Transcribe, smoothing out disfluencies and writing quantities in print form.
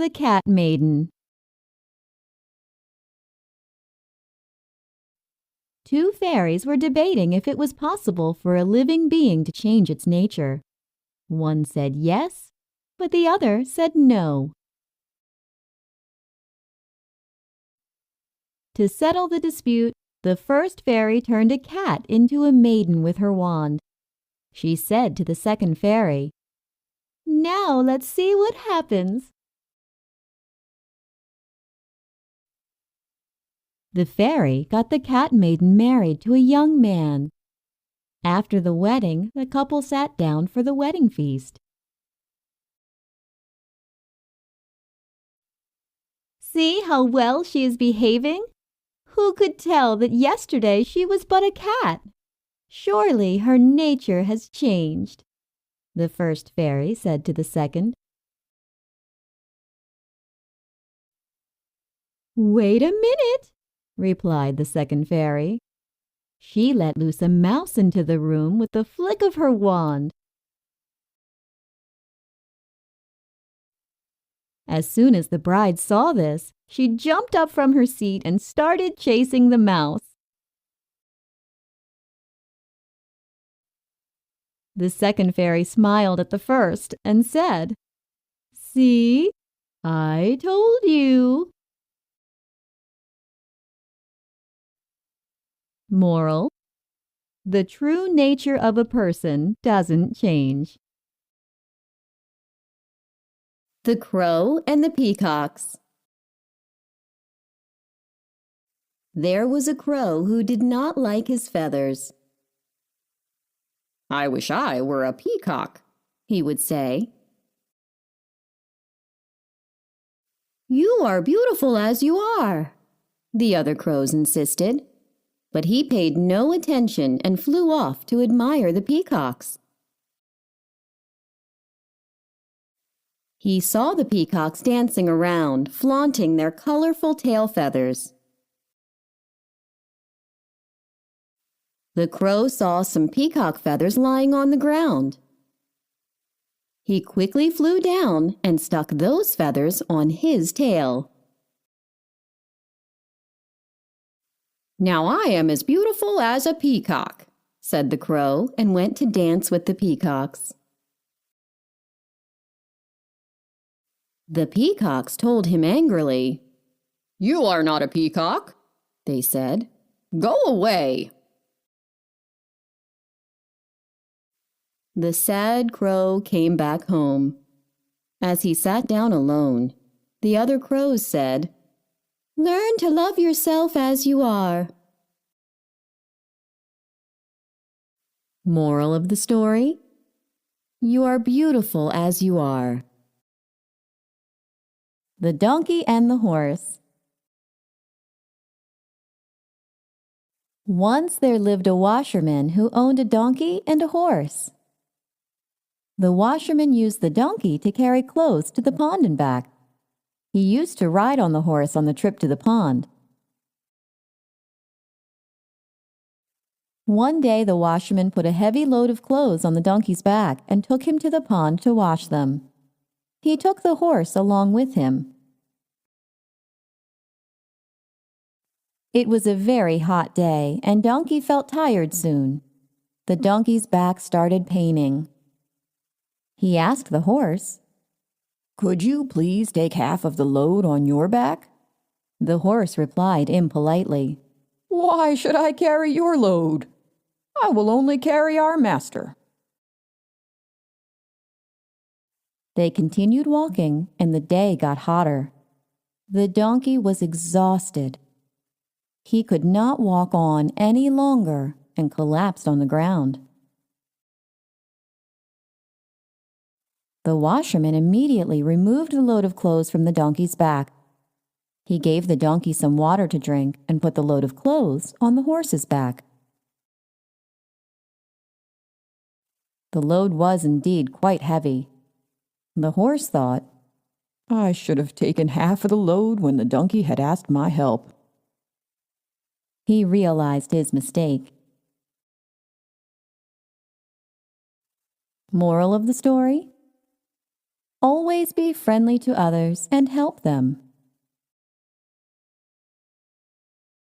The Cat Maiden. Two fairies were debating if it was possible for a living being to change its nature. One said yes, but the other said no. To settle the dispute, the first fairy turned a cat into a maiden with her wand. She said to the second fairy, "Now let's see what happens." The fairy got the cat maiden married to a young man. After the wedding, the couple sat down for the wedding feast. "See how well she is behaving? Who could tell that yesterday she was but a cat? Surely her nature has changed," the first fairy said to the second. "Wait a minute," replied the second fairy. She let loose a mouse into the room with the flick of her wand. As soon as the bride saw this, she jumped up from her seat and started chasing the mouse. The second fairy smiled at the first and said, "See, I told you." Moral: the true nature of a person doesn't change. The Crow and the Peacocks. There was a crow who did not like his feathers. "I wish I were a peacock," he would say. "You are beautiful as you are," the other crows insisted. But he paid no attention and flew off to admire the peacocks. He saw the peacocks dancing around, flaunting their colorful tail feathers. The crow saw some peacock feathers lying on the ground. He quickly flew down and stuck those feathers on his tail. "Now I am as beautiful as a peacock," said the crow, and went to dance with the peacocks. The peacocks told him angrily, "You are not a peacock," they said. "Go away." The sad crow came back home. As he sat down alone, the other crows said, "Learn to love yourself as you are." Moral of the story: you are beautiful as you are. The Donkey and the Horse. Once there lived a washerman who owned a donkey and a horse. The washerman used the donkey to carry clothes to the pond and back. He used to ride on the horse on the trip to the pond. One day the washerman put a heavy load of clothes on the donkey's back and took him to the pond to wash them. He took the horse along with him. It was a very hot day, and Donkey felt tired soon. The donkey's back started paining. He asked the horse, "Could you please take half of the load on your back?" The horse replied impolitely, "Why should I carry your load? I will only carry our master." They continued walking, and the day got hotter. The donkey was exhausted. He could not walk on any longer and collapsed on the ground. The washerman immediately removed the load of clothes from the donkey's back. He gave the donkey some water to drink and put the load of clothes on the horse's back. The load was indeed quite heavy. The horse thought, "I should have taken half of the load when the donkey had asked my help." He realized his mistake. Moral of the story: Always be friendly to others and help them.